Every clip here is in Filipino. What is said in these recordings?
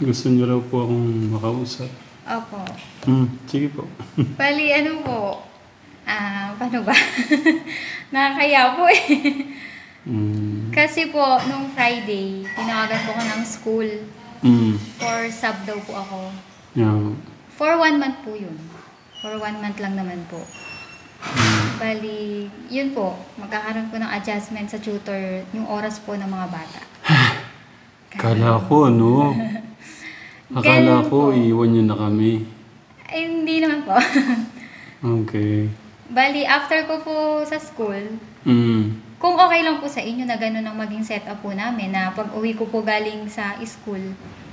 Gusto niyo raw po akong makausap. Opo. Sige po. Bali, ano po, paano ba? Nakakaya po eh. Mm. Kasi po, nung Friday, tinawagan po ko ng school. For sub daw po ako. Yeah. For 1 month po yun. For 1 month lang naman po. Bali, yun po, magkakaroon po ng adjustment sa tutor yung oras po ng mga bata. Akala ko, no? Akala Ganun ko, po. iwan niyo na kami. Ay, hindi naman po. Okay. Bali, after ko po sa school, kung okay lang po sa inyo na gano'n ang maging setup po namin, na pag uwi ko po galing sa school,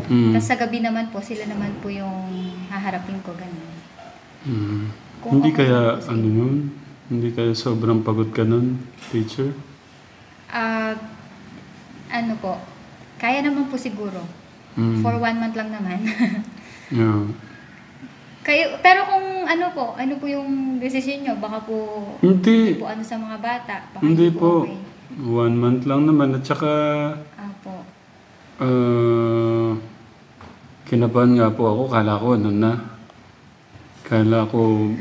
tapos sa gabi naman po, sila naman po yung haharapin ko, gano'n. Kung Hindi okay kaya, lang po sa inyo. yun? Hindi kaya sobrang pagod ka nun, teacher? Ano po, kaya naman po siguro. For 1 month lang naman. Yeah. Pero kung ano po yung decision nyo, baka po, Hindi. po ano sa mga bata, baka Hindi po. okay. 1 month lang naman. At saka, Apo. kinabahan nga po ako. Kala ko, ano na. Kala ko,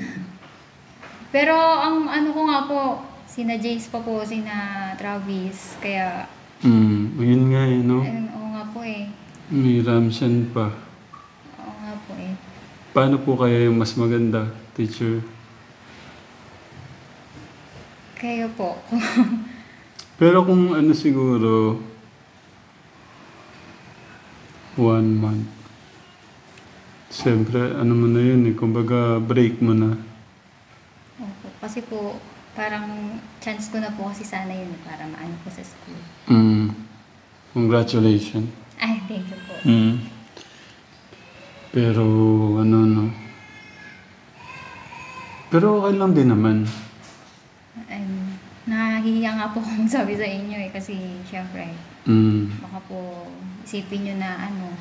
Pero ang ano ko nga po, sina Jace pa po, sina Travis, kaya, yun nga eh, no? ayun, oo nga po eh. May Ramshan pa. Oo nga po eh. Paano po kaya yung mas maganda, teacher? Kayo po. Pero kung ano siguro, 1 month. Siyempre, ano mo na yun eh, kumbaga break mo na. Opo. Kasi po, parang chance ko na po kasi sana yun eh, para maano po sa school. Congratulations. Ay, thank you po. Pero, ano, no? Pero okay lang din naman. Nahihiya nga po kung sabi sa inyo eh, kasi syempre, baka po isipin nyo na ano.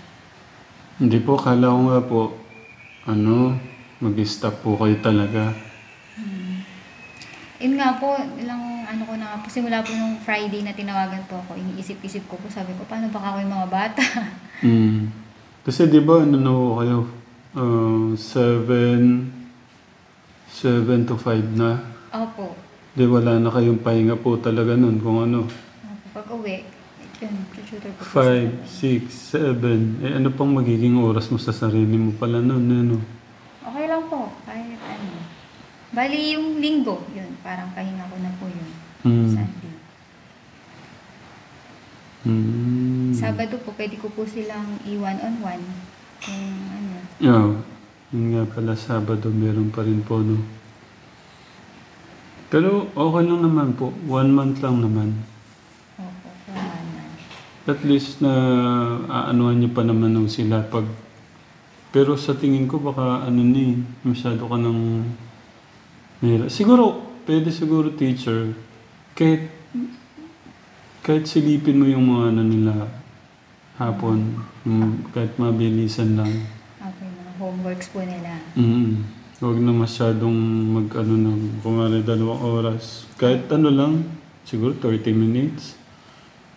Hindi po, kala ko nga po, mag-stop po kayo talaga. Yun nga po, ilang ano ko na nga po, simula po nung Friday na tinawagan po ako, iniisip-isip ko po, sabi ko, paano baka ako yung mga bata? Kasi di ba, ano na po kayo? 7 to 5 na. Opo. Di wala na kayong pahinga po talaga nun kung ano. Opo. Pag uwi, yun, tutor po po 5, 6, 7. Eh ano pang magiging oras mo sa sarili mo pala nun, ano? Okay lang po, kahit ano. Bali yung linggo, yun, parang pahinga ko na po yun. Sunday. Sabado po, pwede ko po silang i-one-on-one. Kung ano. Yeah. Yun nga pala, Sabado meron pa rin po, no? Pero okay lang naman po. 1 month lang naman. Opo, for 1 month. At least na aanuhan niyo pa naman ng sila pag... Pero sa tingin ko baka masyado ka ng... Siguro, pwede siguro teacher, kahit silipin mo yung mga nila hapon, kahit mabilisan lang. Okay, mga homeworks po nila. Huwag na masyadong kung 2 oras. Kahit lang, siguro 30 minutes.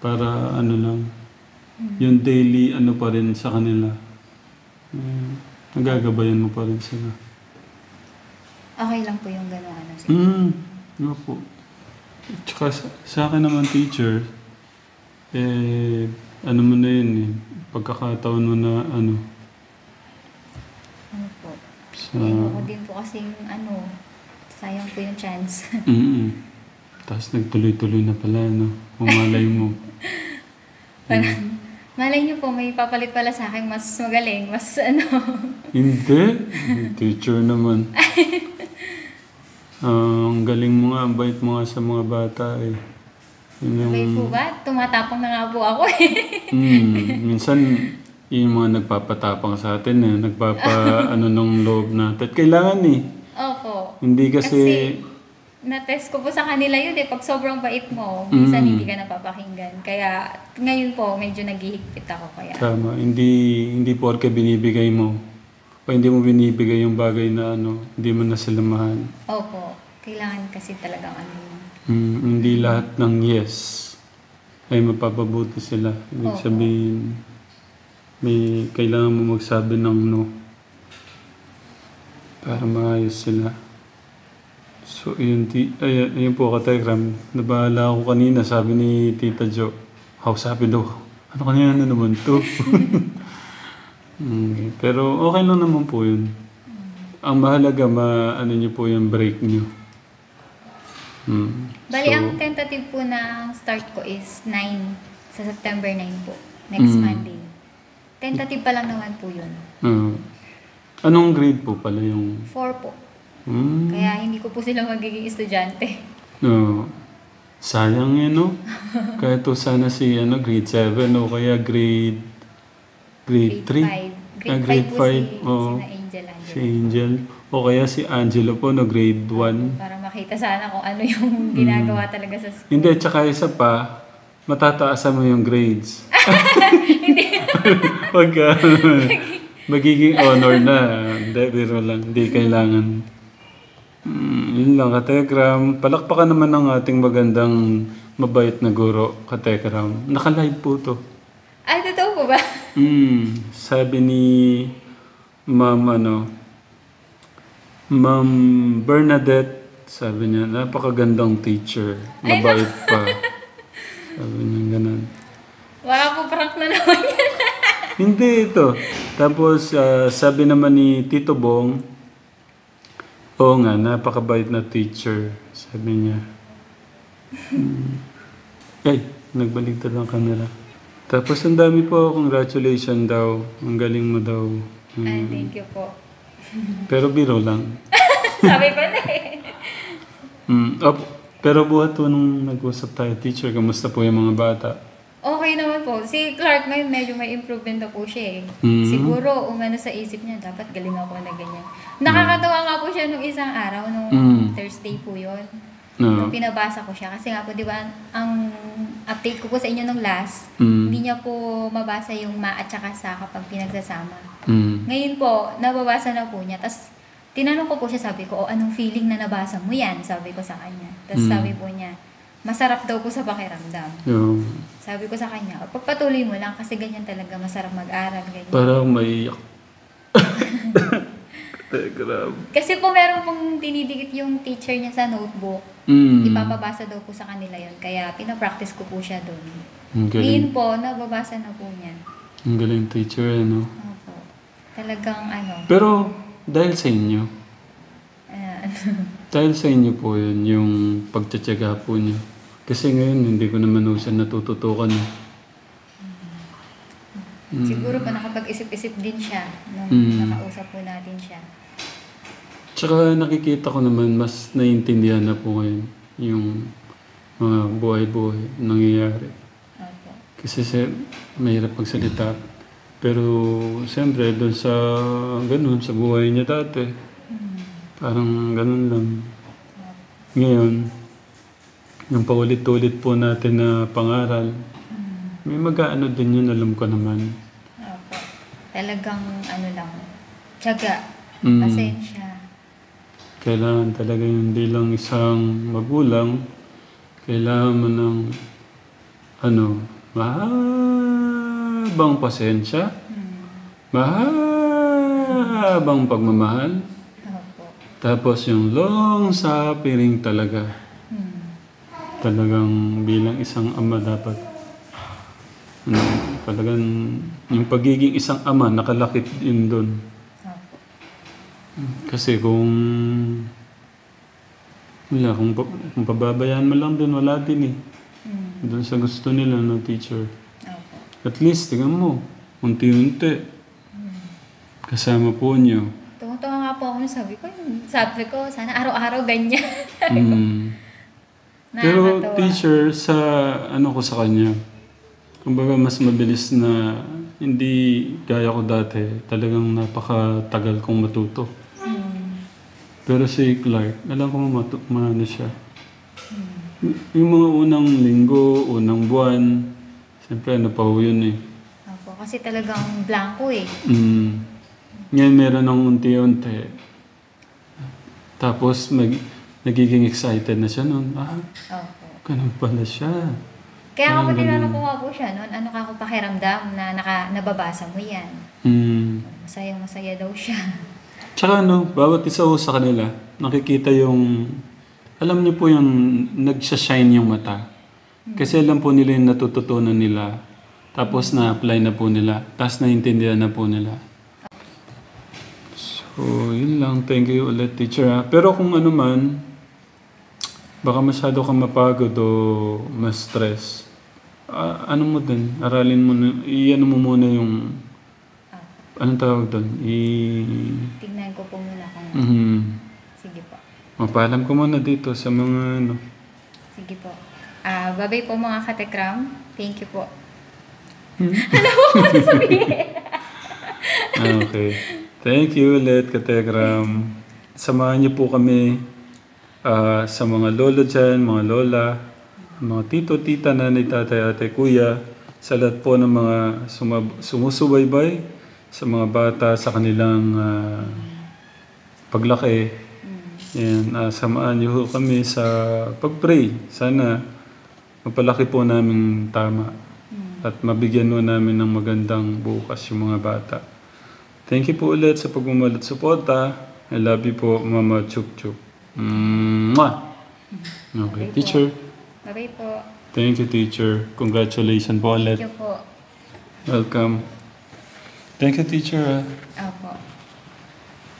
Para lang, yung daily pa rin sa kanila. Nagagabayan mo pa rin sila. Okay lang po yung gano'n. Nga po. Tsaka sa akin naman teacher, ano mo na yun eh, pagkakataon mo na Ano po. sa... Ako din po kasing sayang po yung chance. Tapos nagtuloy-tuloy na pala, no? Umalay mo. Malay niyo po, may papalit pala sa akin mas magaling, mas Hindi. Teacher naman. Ang galing mo nga, ang bait mo nga sa mga bata eh. Yun Okay po ba? Tumatapang na nga po ako eh. Minsan, yung mga nagpapatapang sa atin eh, nung loob natin. Kailangan eh. Opo. Hindi kasi na-test ko po sa kanila yun eh. Pag sobrang bait mo, minsan hindi ka napapakinggan. Kaya ngayon po, medyo naghihigpit ako. Kaya tama. Hindi porke binibigay mo. O hindi mo binibigay yung bagay na hindi mo na sila mahal. opo. Kailangan kasi talagang Hindi lahat ng yes ay mapapabuti sila. Ibig Oo. sabihin, May kailangan mo magsabi ng no para maayos sila. So, ayun po ka-Telegram. Nabahala ako kanina, sabi ni Tita Jo. Sabi daw, ano kanina na naman to? Pero okay lang naman po yun. Ang mahalaga, ano nyo po yung break nyo. Bali, ang tentative po na start ko is 9, sa September 9 po. Next Monday. Tentative pa lang naman po yun. Anong grade po pala yung... 4 po. Kaya hindi ko po sila magiging estudyante. Sayang yun, no? Kaya to sana si grade 7 o kaya grade 3. Grade 5 po Oo. si Angel. Si Angel. O kaya si Angelo po, no? Grade 1. Para makita sana kung ano yung ginagawa talaga sa school. Hindi, tsaka isa pa, matataasan mo yung grades. Hindi. Pagka magiging honor na. Hindi, biro lang. Hindi kailangan. Yun lang, ka-Telegram. Palakpakan naman ng ating magandang mabait na guro, ka-Telegram. Naka-live po to. Ay, totoo po ba? Sabi ni Ma'am Bernadette, sabi niya, napakagandang teacher. Mabait pa. Sabi niya ganun. Wala po prank na naman yan. Hindi ito. Tapos, sabi naman ni Tito Bong, oo nga, napakabait na teacher. Sabi niya. Ay, nagbaligtad ang camera. Tapos, ang dami po, congratulations daw. Ang galing mo daw. Ay, thank you po. Pero biro lang. Sabi ko na eh. Pero buhat po nung nag-usap tayo, teacher, kamusta po yung mga bata? Okay naman po. Si Clark ngayon medyo may improvement na po siya eh. Siguro, umano sa isip niya, dapat galing ako na ganyan. Nakakatawa nga po siya nung isang araw, nung Thursday po yun. Nung pinabasa ko siya. Kasi nga po, di ba, ang update ko po sa inyo nung last, hindi niya po mabasa yung ma at saka sa kapag pinagsasama. Ngayon po, nababasa na po niya. Tapos, tinanong ko po siya, sabi ko, anong feeling na nabasa mo yan? Sabi ko sa kanya. Tapos sabi po niya, masarap daw po sa pakiramdam. Sabi ko sa kanya, pagpatuloy mo lang kasi ganyan talaga, masarap mag-aral. Ganyan. Parang maiyak. Telegram. Kasi po meron pong dinidikit yung teacher niya sa notebook. Ipapabasa daw po sa kanila yon. Kaya pinapractice ko po siya doon. Ngayon po, nababasa na po niya. Ang galing teacher, no? Opo. Talagang Pero, dahil sa inyo. Dahil sa inyo po yun, yung pagtsatsaga po niyo. Kasi ngayon, hindi ko naman siya natututukan. Siguro pa nakapag-isip-isip din siya nung nakausap po natin siya. Tsaka nakikita ko naman, mas naiintindihan na po ngayon yung mga buhay-buhay nangyayari. Opo. Kasi mahirap magsalita. Pero siyempre, doon sa ganun, sa buhay niya dati, parang ganun lang. Ngayon, yung paulit-ulit po natin na pangaral, may mag-aano din yun, alam ko naman. Opo. Talagang lang, tiyaga, pasensya. Kailangan talaga hindi lang isang magulang, kailangan mo ng mahabang pasensya, mahabang pagmamahal, Opo. tapos yung long suffering talaga. Talagang bilang isang ama dapat. Talagang yung pagiging isang ama, nakalakit din doon. Kasi kung pababayaan mo lang din, wala din eh. Doon sa gusto nila no teacher. At least, tingnan mo, unti-unti. Kasama po niyo. Tunga-tunga nga po ako nung sabi ko, sana araw-araw ganyan. Pero teacher, sa ko sa kanya, kumbaga mas mabilis na hindi gaya ko dati, talagang napakatagal kong matuto. Pero si Clark, alam ko maano siya. Yung mga unang linggo, unang buwan, siyempre pa ho yun eh. Opo, kasi talagang blanco eh. Ngayon meron ng unti-unti. Tapos nagiging excited na siya noon. Opo. Ganun pala siya. Kaya ako Parang tinanong ganun. ko nga po siya noon, ano ka ako pakiramdam na nababasa mo yan. Masaya daw siya. Tsaka bawat isa ho sa kanila, nakikita yung, alam niyo po yung nagsashine yung mata. Kasi alam po nila yung natututunan nila. Tapos na-apply na po nila. Tapos naintindihan na po nila. So, yun lang. Thank you ulit, teacher. Pero kung ano man, baka masyado kang mapagod o ma-stress. Ano mo din? Aralin mo, i-ano mo muna yung, anong tawag doon? Tignan ko po muna kung... Sige po. Mapaalam ko muna dito sa mga ano. Sige po. Babay po mga katekram. Thank you po. Okay. Thank you ulit, Kategram. Samahan niyo po kami sa mga lolo dyan, mga lola, mga tito, tita, nanay, tatay, ate, kuya, sa lahat po ng mga sumusubaybay, sa mga bata, sa kanilang paglaki. Yan, samahan niyo kami sa pag-pray. Sana mapalaki po namin tama at mabigyan mo namin ng magandang bukas yung mga bata. Thank you po ulit sa pagmamalat suporta. I love you po, Mama Chuk Chuk. Mwah! Okay, Bye teacher. Babay po. Thank you, teacher. Congratulations po ulit. Thank you po. Welcome. Thank you, teacher.